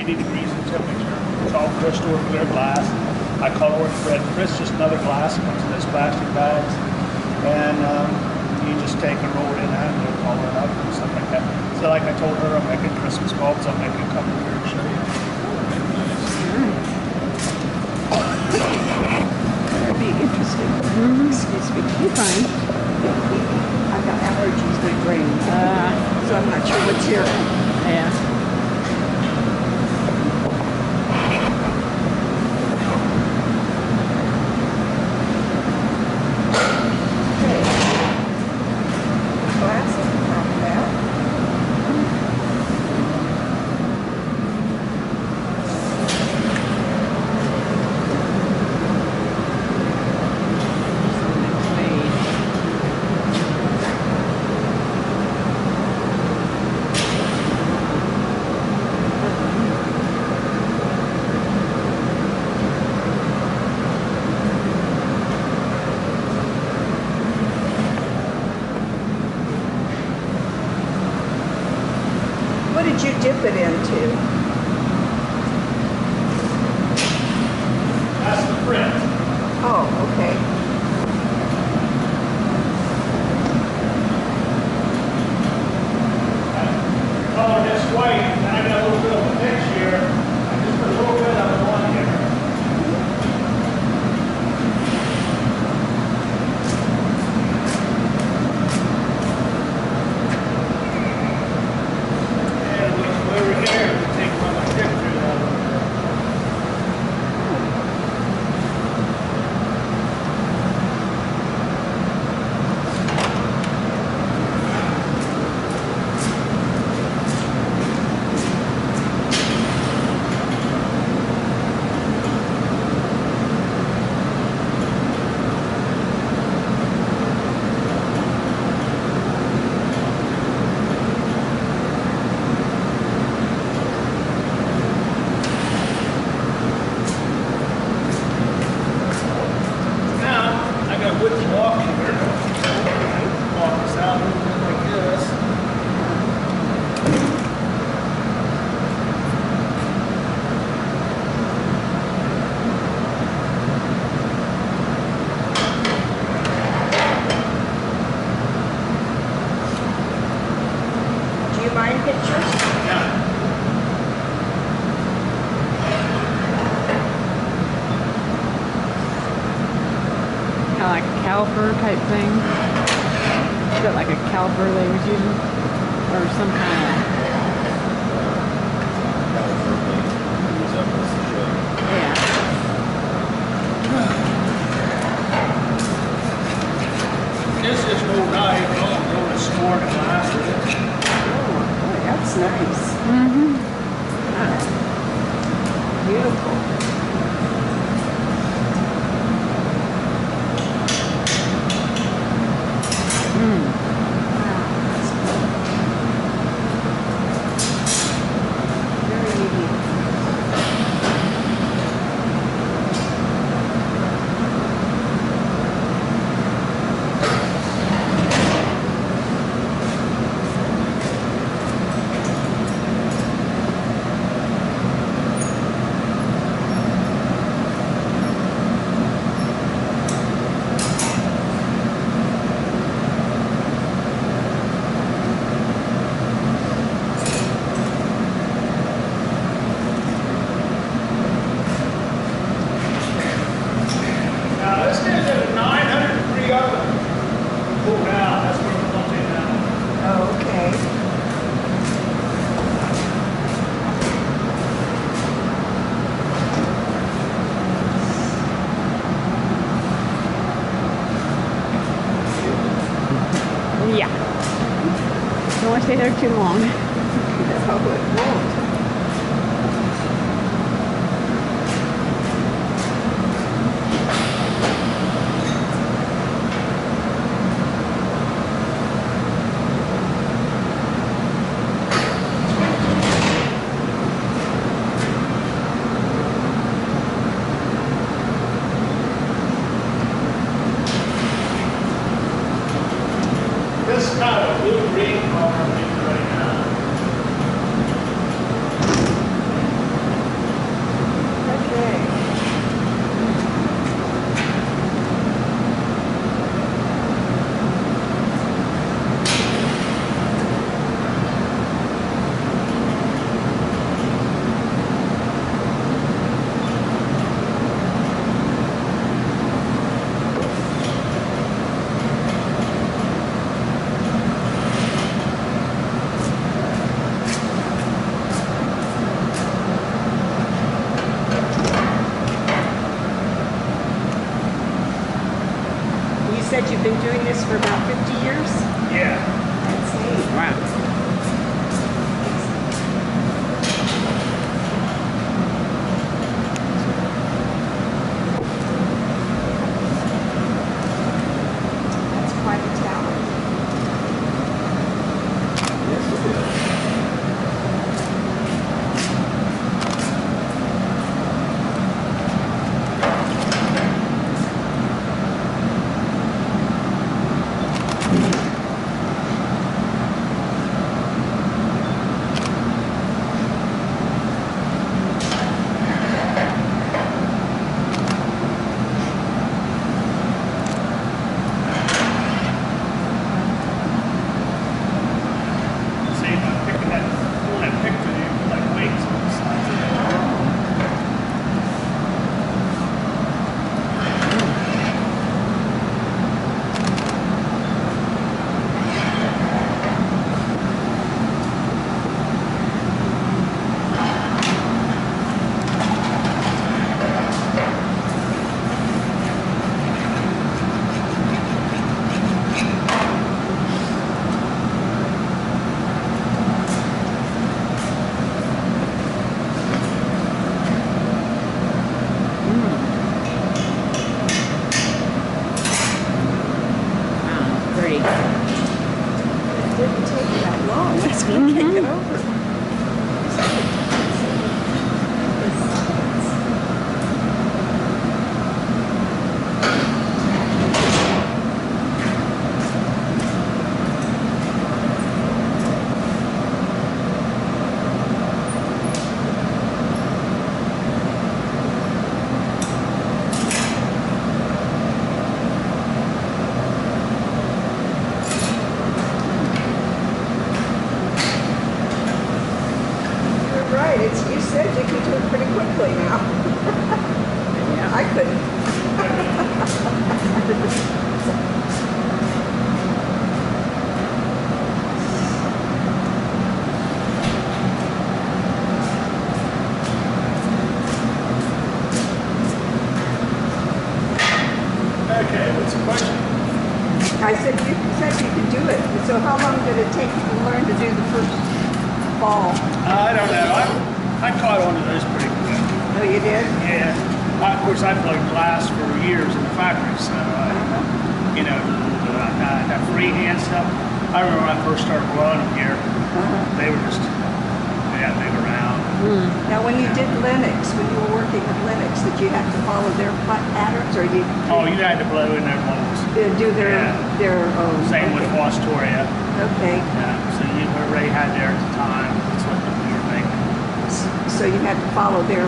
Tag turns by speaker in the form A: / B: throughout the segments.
A: 80 degrees in temperature. It's all crystal or clear glass. I color it red. Kris, just another glass. It comes in this plastic bags. And you just take and roll it in that and you'll color it up and stuff like that. So like I told her, I'm making Christmas bulbs. I'll make a couple here to show you.
B: That'd be interesting. Excuse me. You're fine. I've got allergies with rain, so I'm not sure what's here.
C: Yeah.
B: What did you dip it into?
A: That's the print.
B: Oh, okay.
A: Color this white, and I got a little bit of a mix here. I just put a little bit of it on here. And we'll go over here and take one of my pictures of it. Wooden walk here. Walk this out a little bit like this.
B: Do you mind pictures?
A: Yeah.
C: Kind of like a caliper type thing. Is that like a caliper they was using? Or some kind of... Yeah.
A: This is no knife. I'm going to store the glass with it.
B: Oh, boy, that's nice. Beautiful.
A: Now this is at a 900 degree oven. Cool down. That's where we're going to now.
B: Oh, okay.
C: Yeah. Don't want to stay there too long.
B: Oh, it won't.
A: This is kind of a blue-green color I'm using right now.
B: doing this for about 50 years?
A: Yeah.
B: That's neat.
C: Wow.
B: That's quite a talent.
D: Yes, it is.
A: See, if I'm picking that, pulling that picture, you put like weights on the sides of it.
C: Wow, pretty.
B: It didn't take that long. That's going to kick it over. You're right. You said you could do it pretty quickly now. I couldn't.
A: Okay, what's the question?
B: I said you could do it. So how long did it take you to learn to do the first ball?
A: I don't know. I caught on to those pretty quick.
B: Oh, you did?
A: Yeah. Of course, I've plugged glass for years in the factory, so you know, that freehand stuff. I remember when I first started growing them here, they were just big around.
B: Now, when you did Linux, when you were working with Linux, did you have to follow their patterns, or you
A: Oh, you had to blow in their molds.
B: do their
A: Yeah.
B: their?
A: Same with Fostoria.
B: Okay,
A: So you already had there at the time. That's what we were making.
B: so you had to follow their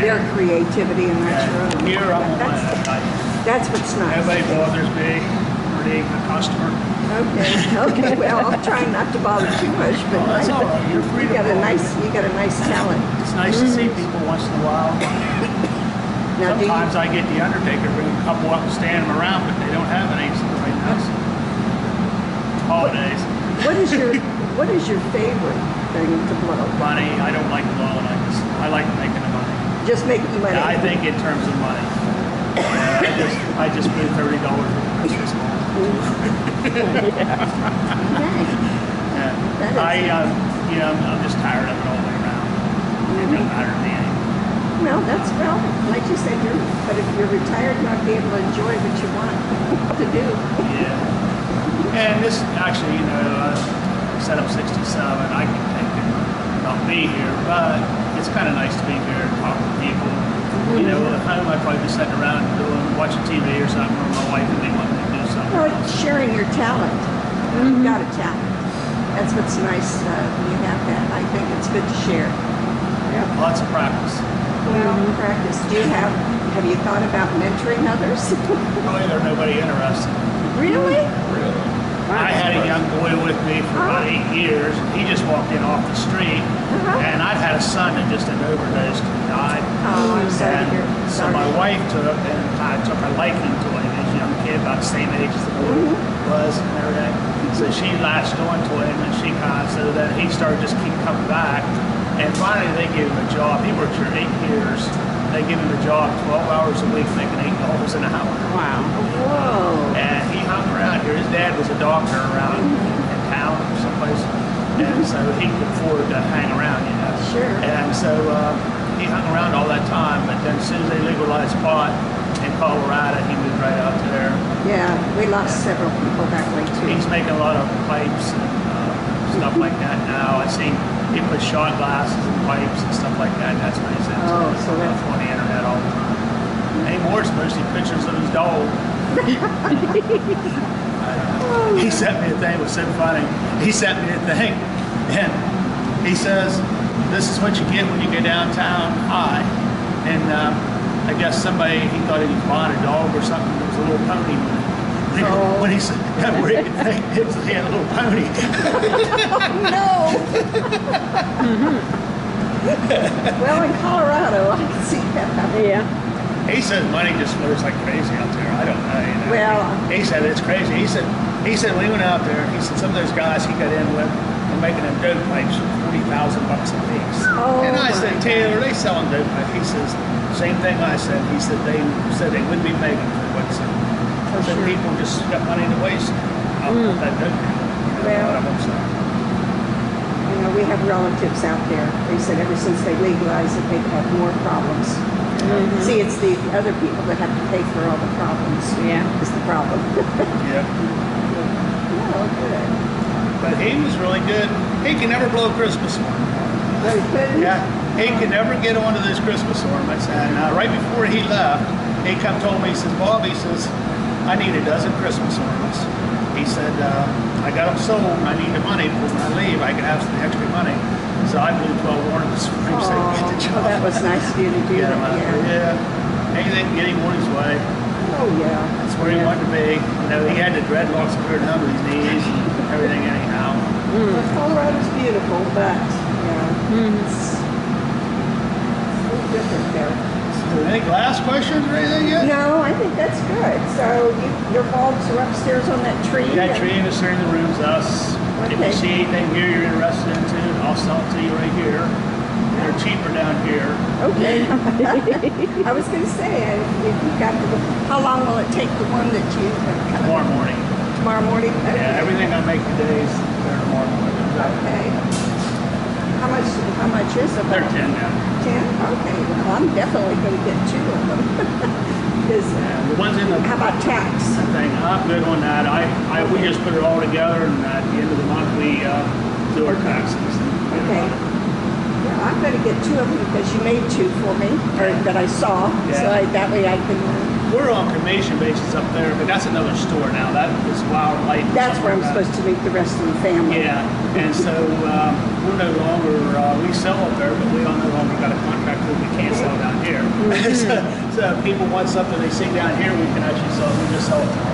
B: their creativity, and that's your own.
A: Here I'm on
B: That's,
A: my
B: that's what's nice.
A: Nobody bothers me. Pretty the customer.
B: Okay, okay. Well, I'll try not to bother too much, but
A: Oh, that's all right. You're free
B: you
A: to
B: got a
A: bother.
B: you got a nice talent.
A: It's nice to see people once in a while.
B: Now, do you,
A: Sometimes I get the undertaker bring a couple up and stand them around, but they don't have any right now. Holidays.
B: what is your favorite thing to blow?
A: Money. I don't like blowing. I like making the money.
B: Just making money.
A: I think in terms of money. I just blew $30 with Christmas ball.
B: Okay.
A: Yeah.
B: That is-
A: I'm just tired of it all the way around. It doesn't matter to me anymore.
B: Well, like you said, but if you're retired, you ought to be able to enjoy what you want to do.
A: Yeah. And this actually, set up 67. I can think about me here, but it's kind of nice to be here and talk to people. At home I'd probably be sitting around watching TV or something, or my wife and they want me to do something.
B: Well, it's sharing your talent. You've got a talent. That's what's nice when you have that. I think it's good to share.
A: Yeah. Lots of practice.
B: Well, practice. Have you thought about mentoring others?
A: Really, there's nobody interested.
B: Really?
A: I had a young boy with me for about 8 years. He just walked in off the street, and I've had a son that just had overdosed and died.
B: Oh, I'm sorry to
A: And
B: hear.
A: so my wife took a liking to him. He was a young kid, about the same age as the boy was and everything. So she latched onto him, and she so that he started just keep coming back. And finally, they gave him a job. He worked here 8 years they give him a job 12 hours a week, making $8 an hour.
C: Wow.
B: Whoa.
A: And he hung around here. His dad was a doctor around in town or someplace, and so he could afford to hang around, you know.
B: Sure.
A: And so he hung around all that time, but then as soon as they legalized pot in Colorado, he moved right out there.
B: Yeah, we lost several people that way too.
A: He's making a lot of pipes and stuff like that now. I see he puts shot glasses and pipes and stuff like that. That's what he's into.
B: Oh, so that's
A: on the internet all the time. Anymore, it's mostly pictures of his dog. He sent me a thing. It was so funny. He sent me a thing, and he says, "This is what you get when you go downtown high." And I guess somebody, he thought he was buying a dog or something. There was a little pony. When he said, where he could think he had a little pony.
B: No. Well, in Colorado, I can see that.
C: Yeah.
A: He says money just flows like crazy out there. I don't know. You know?
B: Well,
A: he said it's crazy. He said when he went out there, he said some of those guys he got in with were making them dope pipes for $40,000 a piece.
B: Oh,
A: and I said,
B: my
A: Taylor, they selling dope pipes. He says same thing I said. He said they wouldn't be making for what. So
B: sure.
A: people just got money to waste. I'll put that dope.
B: Well,
A: what I'm saying.
B: you know, we have relatives out there. They said ever since they legalized it, they've had more problems. See, it's the other people that have to pay for all the problems.
C: Yeah.
B: Is the problem.
A: Yeah.
B: Oh, good.
A: But he was really good. He can never blow a Christmas horn.
B: Very good.
A: Yeah, he could never get onto this Christmas ornaments. And right before he left, he told me, he says, Bob, he says, I need a dozen Christmas ornaments. He said, I got them sold and I need the money for when I leave. I can have some extra money. So I blew 12 ornaments for him so he could get the job.
B: Well, that was nice of you to do
A: Get
B: that.
A: him out there. Yeah. Anything to get him on his way.
B: Oh, yeah.
A: That's where he wanted to be. You know, he had the dreadlocks cleared down to his knees and everything anyhow.
B: Well, Colorado's beautiful, but, yeah, it's a little different there.
A: Any last questions or anything yet?
B: No, I think that's good. So your bulbs are upstairs on that tree?
A: That tree in the center of the room's us. If you
B: Okay.
A: see anything here you're interested in too, I'll sell it to you right here. They're cheaper down here.
B: Okay. I was going to say, if you got how long will it take the one that you
A: Tomorrow morning.
B: Tomorrow morning? Okay.
A: Yeah, everything I make today is there tomorrow morning.
B: Okay. How much is it?
A: They're 10 now.
B: 10? Okay. Well, I'm definitely going to get 2 of them. Because,
A: Yeah, the ones in the
B: how about tax?
A: thing, I'm good on that. We just put it all together, and at the end of the month we do our taxes.
B: Okay. Yeah, I'm going to get 2 of them because you made 2 for me, or that I saw.
A: Yeah.
B: So that way I can.
A: We're on commission basis up there, but that's another store now. That is Wild Light.
B: That's where I'm supposed to meet the rest of the family.
A: Yeah, and so we're no longer, we sell up there, but we all no longer got a contract that we can't sell down here. So if people want something they see down here, we can actually sell it. We just sell it to them.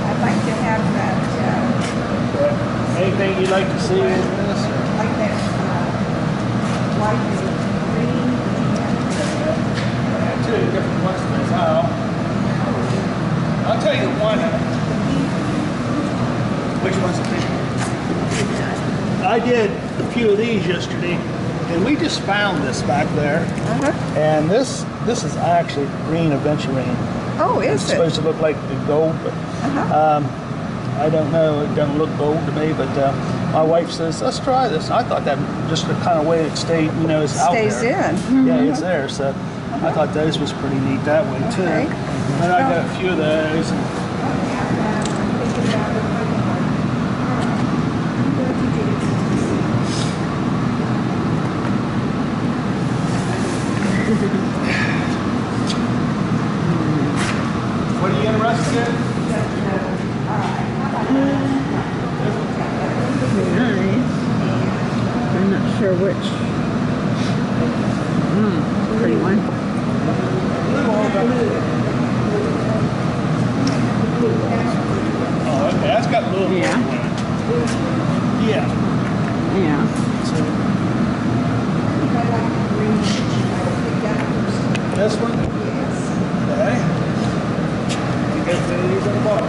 B: I'd like to have that.
A: Anything you'd like to see in this?
B: Like that white and green.
A: Two different ones in this aisle. I'll tell you one. Which one's the big one? I did a few of these yesterday, and we just found this back there. And this is actually green aventurine.
B: Oh, is
A: It's
B: it?
A: supposed to look like the gold, but I don't know. It doesn't look gold to me, but my wife says, let's try this. And I thought that just the kind of way it stayed, you know, it's out there.
B: Stays in.
A: Yeah, it's there. So I thought those was pretty neat that way too.
B: Okay.
A: And I got a few of those. What are you interested in?
C: Nice. I'm not sure which. Pretty one.
A: Oh, okay. That's got a little
C: Yeah.
A: more in it. Yeah.
C: Yeah.
A: This one? Okay. You get these in the box.